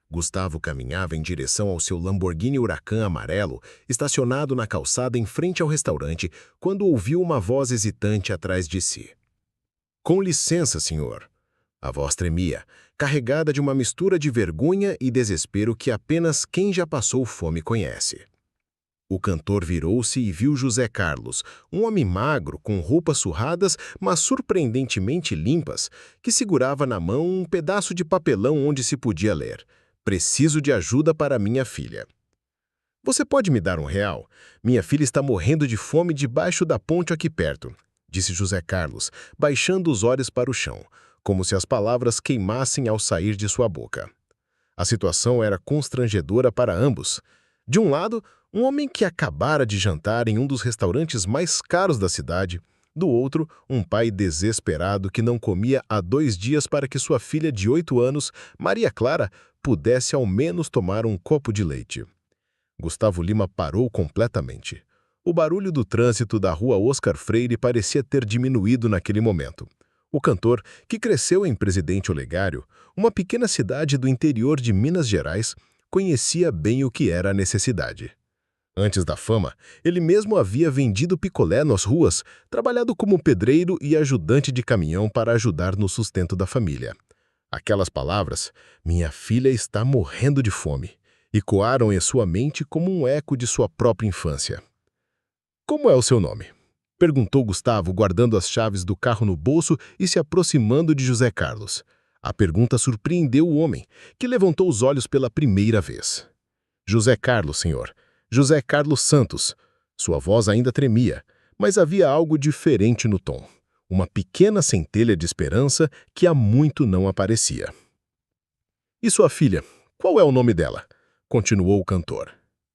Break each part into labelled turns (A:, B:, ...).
A: Gustavo caminhava em direção ao seu Lamborghini Huracan amarelo, estacionado na calçada em frente ao restaurante, quando ouviu uma voz hesitante atrás de si. "Com licença, senhor." A voz tremia, carregada de uma mistura de vergonha e desespero que apenas quem já passou fome conhece. O cantor virou-se e viu José Carlos, um homem magro, com roupas surradas, mas surpreendentemente limpas, que segurava na mão um pedaço de papelão onde se podia ler: "Preciso de ajuda para minha filha." "Você pode me dar R$ 1? Minha filha está morrendo de fome debaixo da ponte aqui perto", disse José Carlos, baixando os olhos para o chão, como se as palavras queimassem ao sair de sua boca. A situação era constrangedora para ambos. De um lado, um homem que acabara de jantar em um dos restaurantes mais caros da cidade. Do outro, um pai desesperado que não comia há 2 dias para que sua filha de 8 anos, Maria Clara, pudesse ao menos tomar um copo de leite. Gustavo Lima parou completamente. O barulho do trânsito da rua Oscar Freire parecia ter diminuído naquele momento. O cantor, que cresceu em Presidente Olegário, uma pequena cidade do interior de Minas Gerais, conhecia bem o que era a necessidade. Antes da fama, ele mesmo havia vendido picolé nas ruas, trabalhado como pedreiro e ajudante de caminhão para ajudar no sustento da família. Aquelas palavras, "minha filha está morrendo de fome", ecoaram em sua mente como um eco de sua própria infância. "Como é o seu nome?" perguntou Gustavo, guardando as chaves do carro no bolso e se aproximando de José Carlos. A pergunta surpreendeu o homem, que levantou os olhos pela primeira vez. "José Carlos, senhor. José Carlos Santos." Sua voz ainda tremia, mas havia algo diferente no tom. Uma pequena centelha de esperança que há muito não aparecia. "E sua filha? Qual é o nome dela?" continuou o cantor.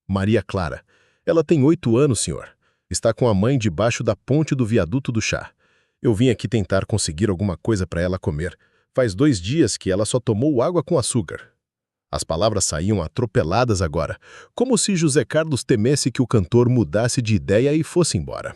A: "Maria Clara. Ela tem 8 anos, senhor. Está com a mãe debaixo da ponte do viaduto do chá. Eu vim aqui tentar conseguir alguma coisa para ela comer. Faz 2 dias que ela só tomou água com açúcar." As palavras saíam atropeladas agora, como se José Carlos temesse que o cantor mudasse de ideia e fosse embora.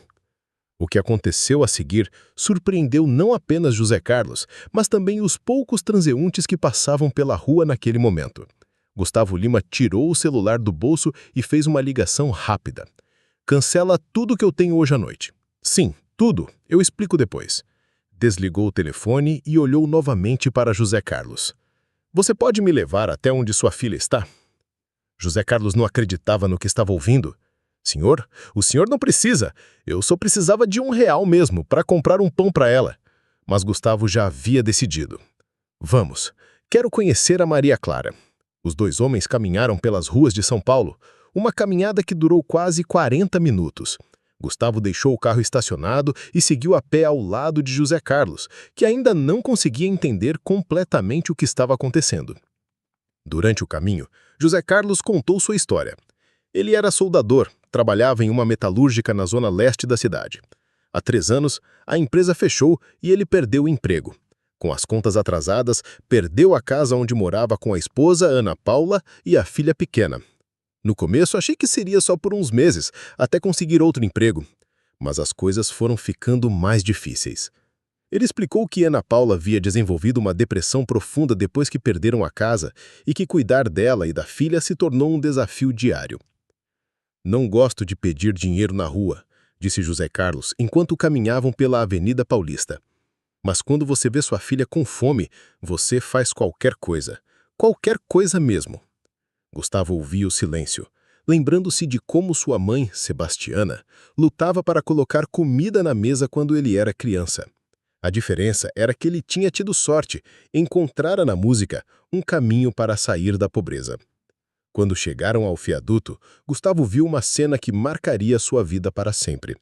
A: O que aconteceu a seguir surpreendeu não apenas José Carlos, mas também os poucos transeuntes que passavam pela rua naquele momento. Gustavo Lima tirou o celular do bolso e fez uma ligação rápida. "Cancela tudo que eu tenho hoje à noite." "Sim, tudo. Eu explico depois." Desligou o telefone e olhou novamente para José Carlos. "Você pode me levar até onde sua filha está?" José Carlos não acreditava no que estava ouvindo. "Senhor, o senhor não precisa. Eu só precisava de R$ 1 mesmo, para comprar um pão para ela." Mas Gustavo já havia decidido. "Vamos. Quero conhecer a Maria Clara." Os 2 homens caminharam pelas ruas de São Paulo, uma caminhada que durou quase 40 minutos. Gustavo deixou o carro estacionado e seguiu a pé ao lado de José Carlos, que ainda não conseguia entender completamente o que estava acontecendo. Durante o caminho, José Carlos contou sua história. Ele era soldador, trabalhava em uma metalúrgica na zona leste da cidade. Há 3 anos, a empresa fechou e ele perdeu o emprego. Com as contas atrasadas, perdeu a casa onde morava com a esposa, Ana Paula, e a filha pequena. "No começo, achei que seria só por uns meses, até conseguir outro emprego. Mas as coisas foram ficando mais difíceis." Ele explicou que Ana Paula havia desenvolvido uma depressão profunda depois que perderam a casa e que cuidar dela e da filha se tornou um desafio diário. "Não gosto de pedir dinheiro na rua", disse José Carlos, enquanto caminhavam pela Avenida Paulista. "Mas quando você vê sua filha com fome, você faz qualquer coisa mesmo." Gustavo ouvia o silêncio, lembrando-se de como sua mãe, Sebastiana, lutava para colocar comida na mesa quando ele era criança. A diferença era que ele tinha tido sorte, encontrara na música um caminho para sair da pobreza. Quando chegaram ao viaduto, Gustavo viu uma cena que marcaria sua vida para sempre.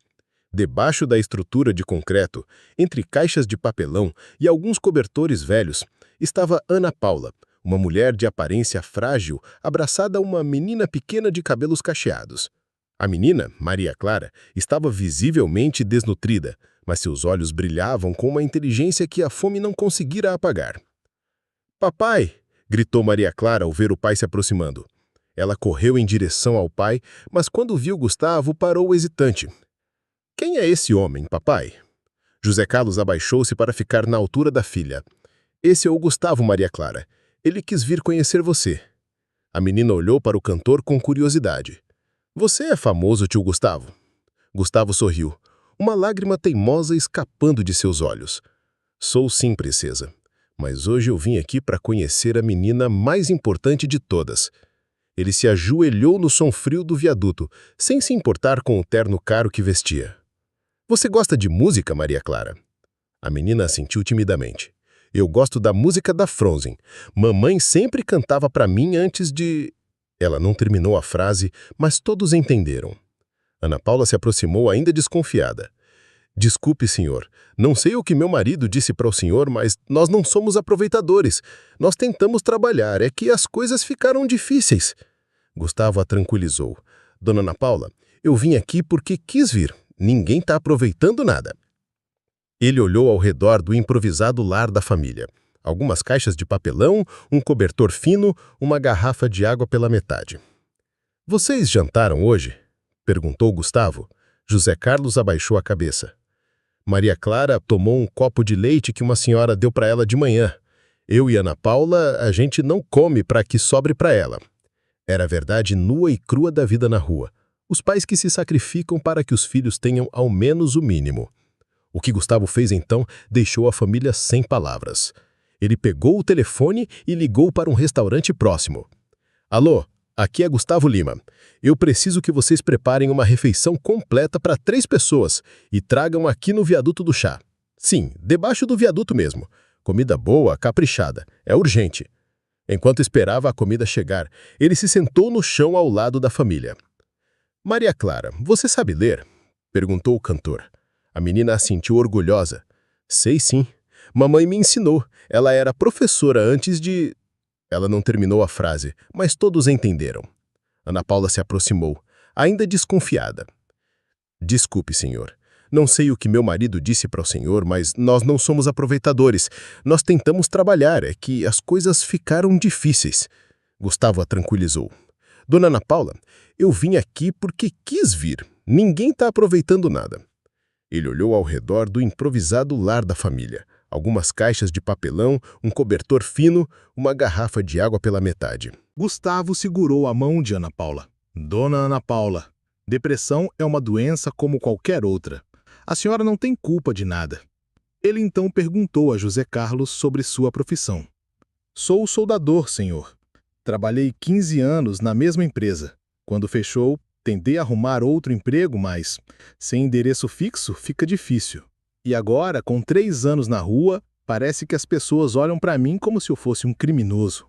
A: Debaixo da estrutura de concreto, entre caixas de papelão e alguns cobertores velhos, estava Ana Paula, uma mulher de aparência frágil, abraçada a uma menina pequena de cabelos cacheados. A menina, Maria Clara, estava visivelmente desnutrida, mas seus olhos brilhavam com uma inteligência que a fome não conseguira apagar. "Papai!" gritou Maria Clara ao ver o pai se aproximando. Ela correu em direção ao pai, mas quando viu Gustavo, parou hesitante. "Quem é esse homem, papai?" José Carlos abaixou-se para ficar na altura da filha. "Esse é o Gustavo, Maria Clara. Ele quis vir conhecer você." A menina olhou para o cantor com curiosidade. Você é famoso, tio Gustavo? Gustavo sorriu, uma lágrima teimosa escapando de seus olhos. Sou sim, princesa. Mas hoje eu vim aqui para conhecer a menina mais importante de todas. Ele se ajoelhou no som frio do viaduto, sem se importar com o terno caro que vestia. Você gosta de música, Maria Clara? A menina assentiu timidamente. Eu gosto da música da Frozen. Mamãe sempre cantava para mim antes de... Ela não terminou a frase, mas todos entenderam. Ana Paula se aproximou ainda desconfiada. Desculpe, senhor. Não sei o que meu marido disse para o senhor, mas nós não somos aproveitadores. Nós tentamos trabalhar, é que as coisas ficaram difíceis. Gustavo a tranquilizou. Dona Ana Paula, eu vim aqui porque quis vir. Ninguém está aproveitando nada. Ele olhou ao redor do improvisado lar da família. Algumas caixas de papelão, um cobertor fino, uma garrafa de água pela metade. Vocês jantaram hoje? Perguntou Gustavo. José Carlos abaixou a cabeça. Maria Clara tomou um copo de leite que uma senhora deu para ela de manhã. Eu e Ana Paula, a gente não come para que sobre para ela. Era a verdade nua e crua da vida na rua. Os pais que se sacrificam para que os filhos tenham ao menos o mínimo. O que Gustavo fez então deixou a família sem palavras. Ele pegou o telefone e ligou para um restaurante próximo. Alô, aqui é Gustavo Lima. Eu preciso que vocês preparem uma refeição completa para 3 pessoas e tragam aqui no viaduto do chá. Sim, debaixo do viaduto mesmo. Comida boa, caprichada. É urgente. Enquanto esperava a comida chegar, ele se sentou no chão ao lado da família. Maria Clara, você sabe ler? Perguntou o cantor. A menina assentiu orgulhosa. Sei sim. Mamãe me ensinou. Ela era professora antes de... Ela não terminou a frase, mas todos entenderam. Ana Paula se aproximou, ainda desconfiada. Desculpe, senhor. Não sei o que meu marido disse para o senhor, mas nós não somos aproveitadores. Nós tentamos trabalhar, é que as coisas ficaram difíceis. Gustavo a tranquilizou. Dona Ana Paula, eu vim aqui porque quis vir. Ninguém está aproveitando nada. Ele olhou ao redor do improvisado lar da família. Algumas caixas de papelão, um cobertor fino, uma garrafa de água pela metade.
B: Gustavo segurou a mão de Ana Paula. Dona Ana Paula, depressão é uma doença como qualquer outra. A senhora não tem culpa de nada. Ele então perguntou a José Carlos sobre sua profissão. Sou soldador, senhor. Trabalhei 15 anos na mesma empresa. Quando fechou, tentei arrumar outro emprego, mas sem endereço fixo fica difícil. E agora, com 3 anos na rua, parece que as pessoas olham para mim como se eu fosse um criminoso.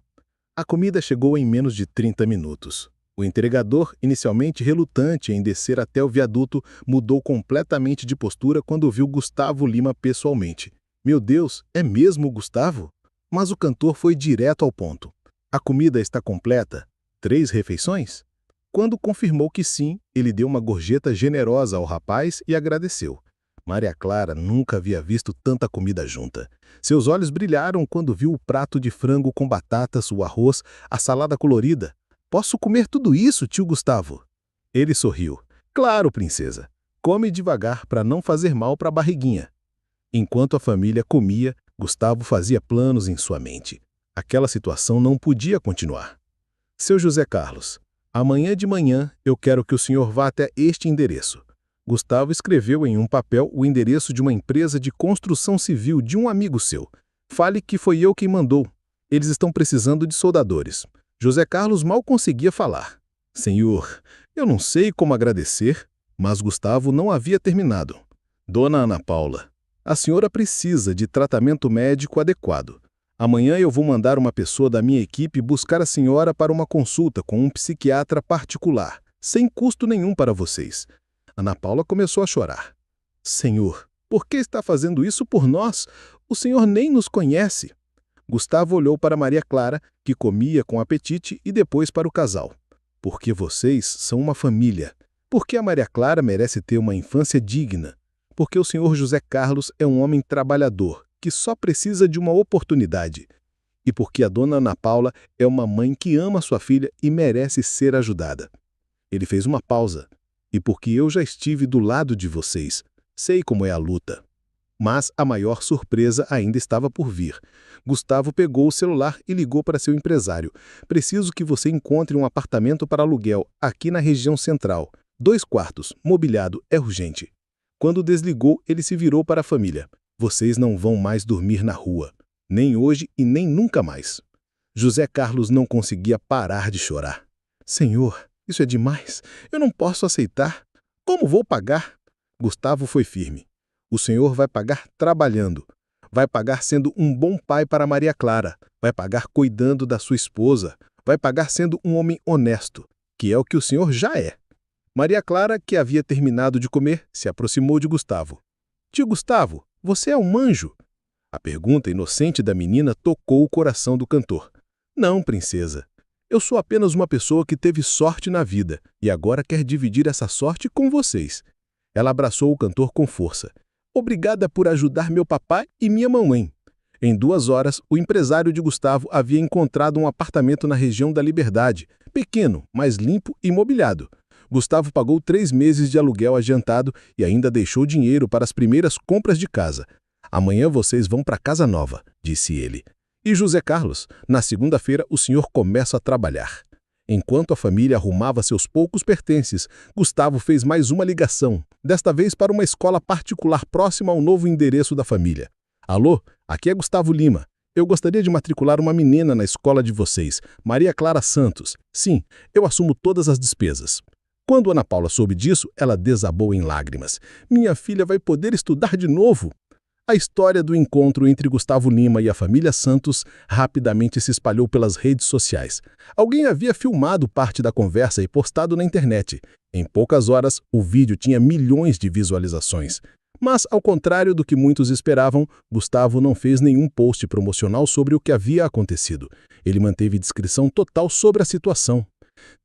B: A comida chegou em menos de 30 minutos. O entregador, inicialmente relutante em descer até o viaduto, mudou completamente de postura quando viu Gustavo Lima pessoalmente. Meu Deus, é mesmo o Gustavo? Mas o cantor foi direto ao ponto. A comida está completa? 3 refeições? Quando confirmou que sim, ele deu uma gorjeta generosa ao rapaz e agradeceu. Maria Clara nunca havia visto tanta comida junta. Seus olhos brilharam quando viu o prato de frango com batatas, o arroz, a salada colorida. Posso comer tudo isso, tio Gustavo? Ele sorriu. Claro, princesa. Come devagar para não fazer mal para a barriguinha. Enquanto a família comia, Gustavo fazia planos em sua mente. Aquela situação não podia continuar. Seu José Carlos, amanhã de manhã eu quero que o senhor vá até este endereço. Gustavo escreveu em um papel o endereço de uma empresa de construção civil de um amigo seu. Fale que foi eu quem mandou. Eles estão precisando de soldadores. José Carlos mal conseguia falar. Senhor, eu não sei como agradecer, mas Gustavo não havia terminado. Dona Ana Paula, a senhora precisa de tratamento médico adequado. Amanhã eu vou mandar uma pessoa da minha equipe buscar a senhora para uma consulta com um psiquiatra particular, sem custo nenhum para vocês. Ana Paula começou a chorar. Senhor, por que está fazendo isso por nós? O senhor nem nos conhece. Gustavo olhou para Maria Clara, que comia com apetite, e depois para o casal. Porque vocês são uma família. Porque a Maria Clara merece ter uma infância digna. Porque o senhor José Carlos é um homem trabalhador, que só precisa de uma oportunidade. E porque a dona Ana Paula é uma mãe que ama sua filha e merece ser ajudada. Ele fez uma pausa. E porque eu já estive do lado de vocês, sei como é a luta. Mas a maior surpresa ainda estava por vir. Gustavo pegou o celular e ligou para seu empresário. Preciso que você encontre um apartamento para aluguel aqui na região central. 2 quartos, mobiliado, é urgente. Quando desligou, ele se virou para a família. Vocês não vão mais dormir na rua. Nem hoje e nem nunca mais. José Carlos não conseguia parar de chorar. Senhor, isso é demais. Eu não posso aceitar. Como vou pagar? Gustavo foi firme. O senhor vai pagar trabalhando. Vai pagar sendo um bom pai para Maria Clara. Vai pagar cuidando da sua esposa. Vai pagar sendo um homem honesto, que é o que o senhor já é. Maria Clara, que havia terminado de comer, se aproximou de Gustavo. Tio Gustavo, você é um anjo? A pergunta inocente da menina tocou o coração do cantor. Não, princesa. Eu sou apenas uma pessoa que teve sorte na vida e agora quer dividir essa sorte com vocês. Ela abraçou o cantor com força. Obrigada por ajudar meu papai e minha mamãe. Em 2 horas, o empresário de Gustavo havia encontrado um apartamento na região da Liberdade, pequeno, mas limpo e mobiliado. Gustavo pagou 3 meses de aluguel adiantado e ainda deixou dinheiro para as primeiras compras de casa. Amanhã vocês vão para casa nova, disse ele. E José Carlos, na segunda-feira o senhor começa a trabalhar. Enquanto a família arrumava seus poucos pertences, Gustavo fez mais uma ligação, desta vez para uma escola particular próxima ao novo endereço da família. Alô, aqui é Gustavo Lima. Eu gostaria de matricular uma menina na escola de vocês, Maria Clara Santos. Sim, eu assumo todas as despesas. Quando Ana Paula soube disso, ela desabou em lágrimas. Minha filha vai poder estudar de novo. A história do encontro entre Gustavo Lima e a família Santos rapidamente se espalhou pelas redes sociais. Alguém havia filmado parte da conversa e postado na internet. Em poucas horas, o vídeo tinha milhões de visualizações. Mas, ao contrário do que muitos esperavam, Gustavo não fez nenhum post promocional sobre o que havia acontecido. Ele manteve discrição total sobre a situação.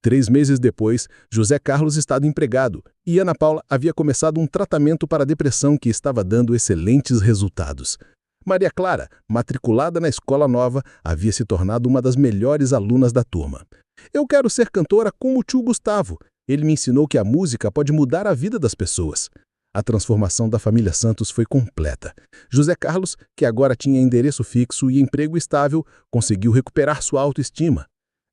B: 3 meses depois, José Carlos estava empregado e Ana Paula havia começado um tratamento para a depressão que estava dando excelentes resultados. Maria Clara, matriculada na escola nova, havia se tornado uma das melhores alunas da turma. Eu quero ser cantora como o tio Gustavo. Ele me ensinou que a música pode mudar a vida das pessoas. A transformação da família Santos foi completa. José Carlos, que agora tinha endereço fixo e emprego estável, conseguiu recuperar sua autoestima.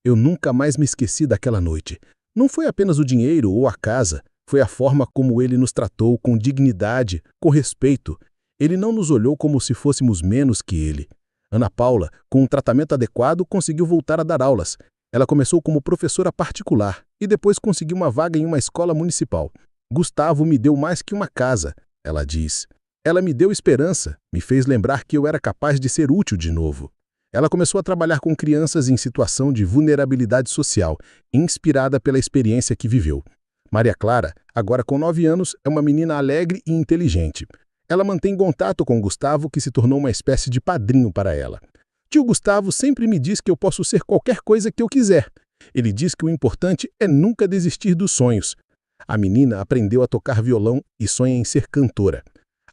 B: Eu nunca mais me esqueci daquela noite. Não foi apenas o dinheiro ou a casa, foi a forma como ele nos tratou com dignidade, com respeito. Ele não nos olhou como se fôssemos menos que ele. Ana Paula, com um tratamento adequado, conseguiu voltar a dar aulas. Ela começou como professora particular e depois conseguiu uma vaga em uma escola municipal. Gustavo me deu mais que uma casa, ela diz. Ela me deu esperança, me fez lembrar que eu era capaz de ser útil de novo. Ela começou a trabalhar com crianças em situação de vulnerabilidade social, inspirada pela experiência que viveu. Maria Clara, agora com 9 anos, é uma menina alegre e inteligente. Ela mantém contato com Gustavo, que se tornou uma espécie de padrinho para ela. Tio Gustavo sempre me diz que eu posso ser qualquer coisa que eu quiser. Ele diz que o importante é nunca desistir dos sonhos. A menina aprendeu a tocar violão e sonha em ser cantora.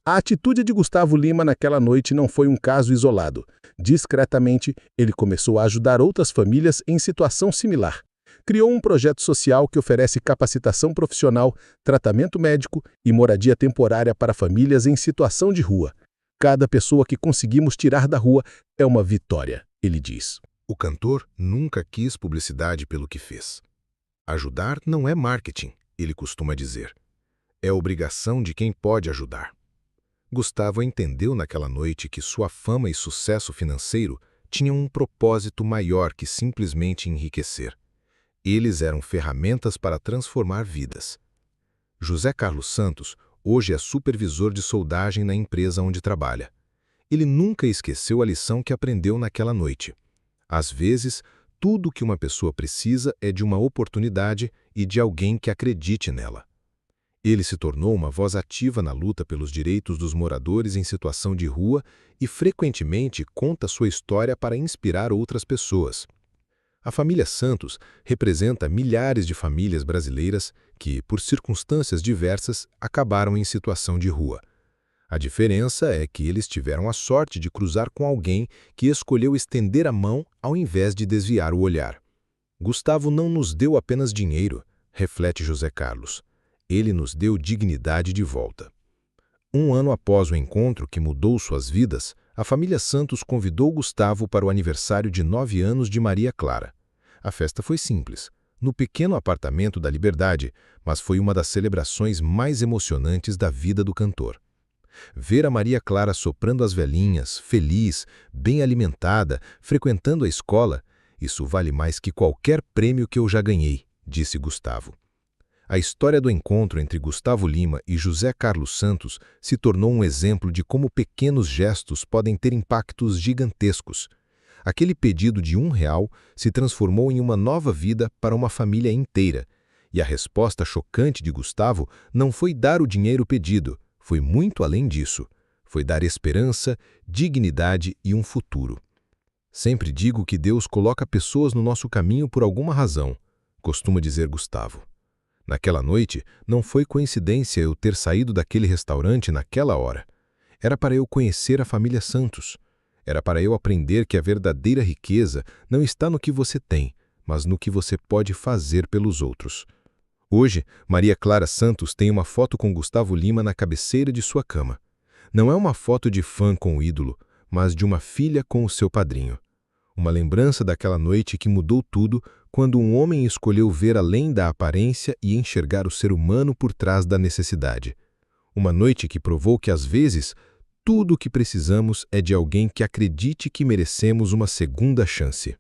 B: A atitude de Gustavo Lima naquela noite não foi um caso isolado. Discretamente, ele começou a ajudar outras famílias em situação similar. Criou um projeto social que oferece capacitação profissional, tratamento médico e moradia temporária para famílias em situação de rua. Cada pessoa que conseguimos tirar da rua é uma vitória, ele diz.
A: O cantor nunca quis publicidade pelo que fez. Ajudar não é marketing, ele costuma dizer. É obrigação de quem pode ajudar. Gustavo entendeu naquela noite que sua fama e sucesso financeiro tinham um propósito maior que simplesmente enriquecer. Eles eram ferramentas para transformar vidas. José Carlos Santos hoje é supervisor de soldagem na empresa onde trabalha. Ele nunca esqueceu a lição que aprendeu naquela noite. Às vezes, tudo o que uma pessoa precisa é de uma oportunidade e de alguém que acredite nela. Ele se tornou uma voz ativa na luta pelos direitos dos moradores em situação de rua e frequentemente conta sua história para inspirar outras pessoas. A família Santos representa milhares de famílias brasileiras que, por circunstâncias diversas, acabaram em situação de rua. A diferença é que eles tiveram a sorte de cruzar com alguém que escolheu estender a mão ao invés de desviar o olhar. Gustavo não nos deu apenas dinheiro, reflete José Carlos. Ele nos deu dignidade de volta. Um ano após o encontro que mudou suas vidas, a família Santos convidou Gustavo para o aniversário de 9 anos de Maria Clara. A festa foi simples, no pequeno apartamento da Liberdade, mas foi uma das celebrações mais emocionantes da vida do cantor. Ver a Maria Clara soprando as velhinhas, feliz, bem alimentada, frequentando a escola, isso vale mais que qualquer prêmio que eu já ganhei, disse Gustavo. A história do encontro entre Gustavo Lima e José Carlos Santos se tornou um exemplo de como pequenos gestos podem ter impactos gigantescos. Aquele pedido de R$ 1 se transformou em uma nova vida para uma família inteira. E a resposta chocante de Gustavo não foi dar o dinheiro pedido, foi muito além disso. Foi dar esperança, dignidade e um futuro. Sempre digo que Deus coloca pessoas no nosso caminho por alguma razão, costuma dizer Gustavo. Naquela noite, não foi coincidência eu ter saído daquele restaurante naquela hora. Era para eu conhecer a família Santos. Era para eu aprender que a verdadeira riqueza não está no que você tem, mas no que você pode fazer pelos outros. Hoje, Maria Clara Santos tem uma foto com Gustavo Lima na cabeceira de sua cama. Não é uma foto de fã com o ídolo, mas de uma filha com o seu padrinho. Uma lembrança daquela noite que mudou tudo quando um homem escolheu ver além da aparência e enxergar o ser humano por trás da necessidade. Uma noite que provou que, às vezes, tudo o que precisamos é de alguém que acredite que merecemos uma segunda chance.